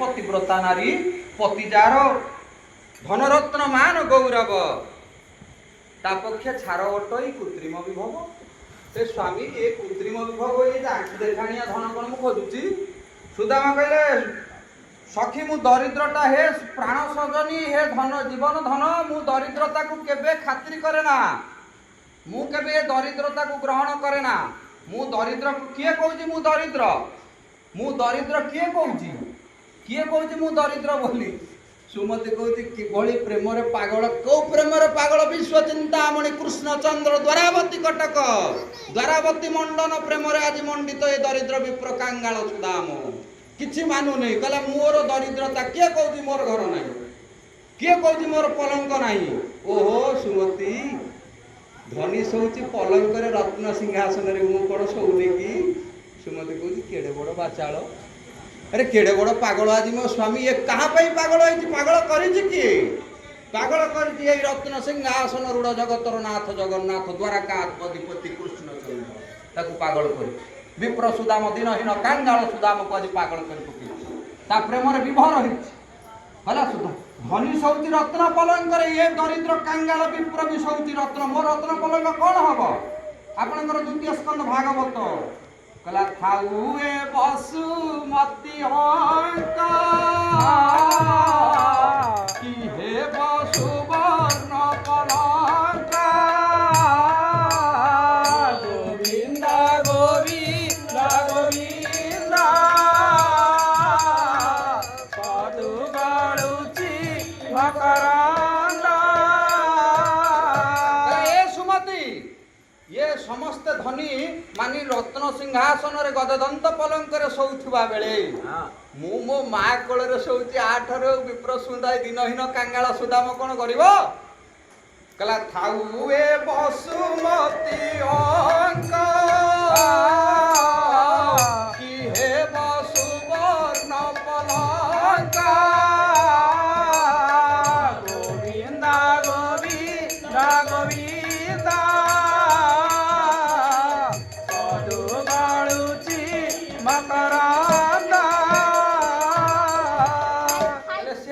पतिव्रता नारी पतिजार धनरत्न मान गौरव तापक्षे छार ओटई कृत्रिम विभव से स्वामी ये कृत्रिम विभव ये आखि देखाणिया धन कौन मु खोजुची सुदामा कहले सखी मु दरिद्रता हे प्राण सजनी हे धन जीवन धन मु दरिद्रता को केबे खातिर करे ना मु केबे दरिद्रता को ग्रहण करे ना मु दरिद्र किए कहूची मु दरिद्र किए कहूची मु दरिद्र बोली सुमति कहती किभली प्रेम रे पागल कौ प्रेम रे पागल विश्व चिंतामणि कृष्ण चंद्र द्वारावती कटक द्वारावती मंडन प्रेम रे आज मंडित ए दरिद्र विप्र कांगाल सुदाम किछि मानु नहीं कहला मोर दरिद्रता किए कहूची मोर घर नहीं किए कहूची मोर पलंक नहीं ओहो सुमति धनी शोची पलंक रे रत्न सिंहासन रे मु कोन शोउने कि सुमति कहूची केड़े बड़ बाचाल अरे केड़े बड़ पागल आज मो स्वामी ये कहाँ पे पागल है पागल करी किए पागल कर रत्न सिंहासन रूढ़ जगतर नाथ जगन्नाथ द्वारका अधिपति कृष्ण चंद्र ताकू पागल कर विप्र सुदाम दिनहीन कांगाल सुदाम को आज पागल कर प्रेम विभोर होला सुधा धनी शौची रत्न पलंक ये दरिद्र कांगाल विप्र भी शौची रत्न मो रत्न पलंक कौन हम आपणकर द्वितीय स्कंद भागवत कला थाउए बसुमती कि हे बसुवर्ण पलंक गोविंद गोविंद गोविंद पदु गड़ुची मकरंद सुमति ये समस्त धनी मानी रत्न सिंहासन रे गददंत पलंक रे शोउथुबा बेले मु मो मा कोल रे शोउची आठर विप्र सुंदाय दिनहीन कांगाल सुदाम कोन करिवो कला थाउ ए बसुमती अंक कि हे बसुवर्ण पलंक गोविंद गोविंद गोविंद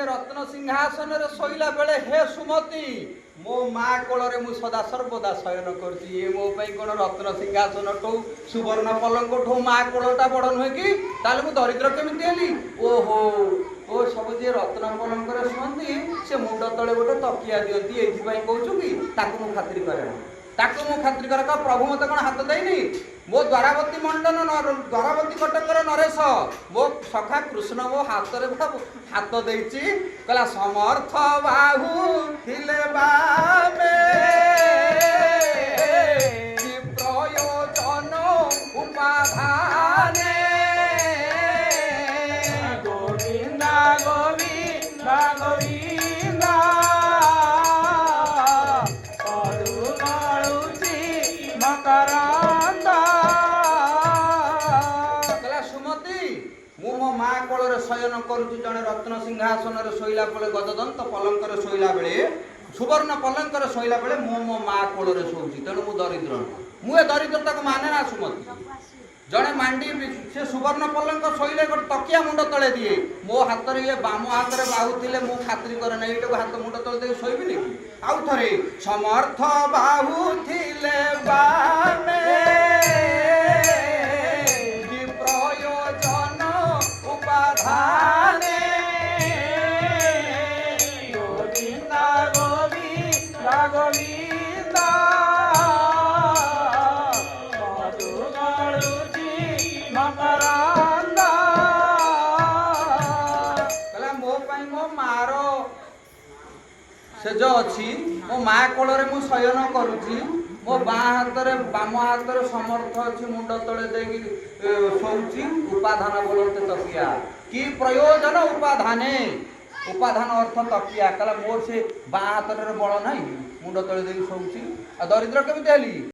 रत्न सिंहासन रे शोइला बेले हे सुमति मो माँ कोल रे मु सदा सर्वदा शयन करती ये मो पई कोन रत्न सिंहासन ठो सुवर्ण पलंक ठो माँ कोलटा बड़ नुहे कि ताले मु दरिद्र केमिति हेली ओहो ओ सब जे रत्न पलंक रे सुमति से मुंड तळे गोटे तकिया दियंती एथि पई कहूछु कि ताकू मु खातिर करे ताकू मु खातिर करे का प्रभु मते कोन हाथ देइनी मो द्वारावती मंडन द्वारावती कटकर नरेश मो सखा कृष्ण मो हाथ रे हाथ देइची कहला समर्थ बाहु थिले बामे कि प्रयोजन उपाधाने गोविंद गोविंद गोविंद पदु गड़ुची मकरंद मु मो माँ कोल रे शयन करुची जने रत्न सिंहासन रे शोइला बेले गददंत पलंक रे शोइला बेले सुवर्ण पलंक रे शोइला बेले मो माँ कोल रे शोउची तेणु मु दरिद्र मु ए दरिद्रता को माने ना सुमति जने मांडी से सुवर्ण पलंक शोइले गोटे तकिया मुंड तले दिए मो हाथ रे ये बाम हाथ रे बाहु थिले मु खातिर करे नै एटा हाथ मुंड तले दे शोइबि नि आउ थरे समर्थ बाहु थिले बामे उपाधाने गोविंद गोविंद गोविंद पदु गड़ुची मकरंद कहला मो पई मो मारो से जो अछि मो माँ कोल रे मु शयन करूची मो बाँ हाथ रे बाम हाथ रे समर्थ अछि मुंड तळे देगी शोउची उपाधान बोलते तकिया कि प्रयोजन उपाधाने उपाधान अर्थ तकिया कहला मोर से बाँ हाथ रे बळ नाही मुंड तळे देगी शोउची आ दरिद्र केमिति हेली।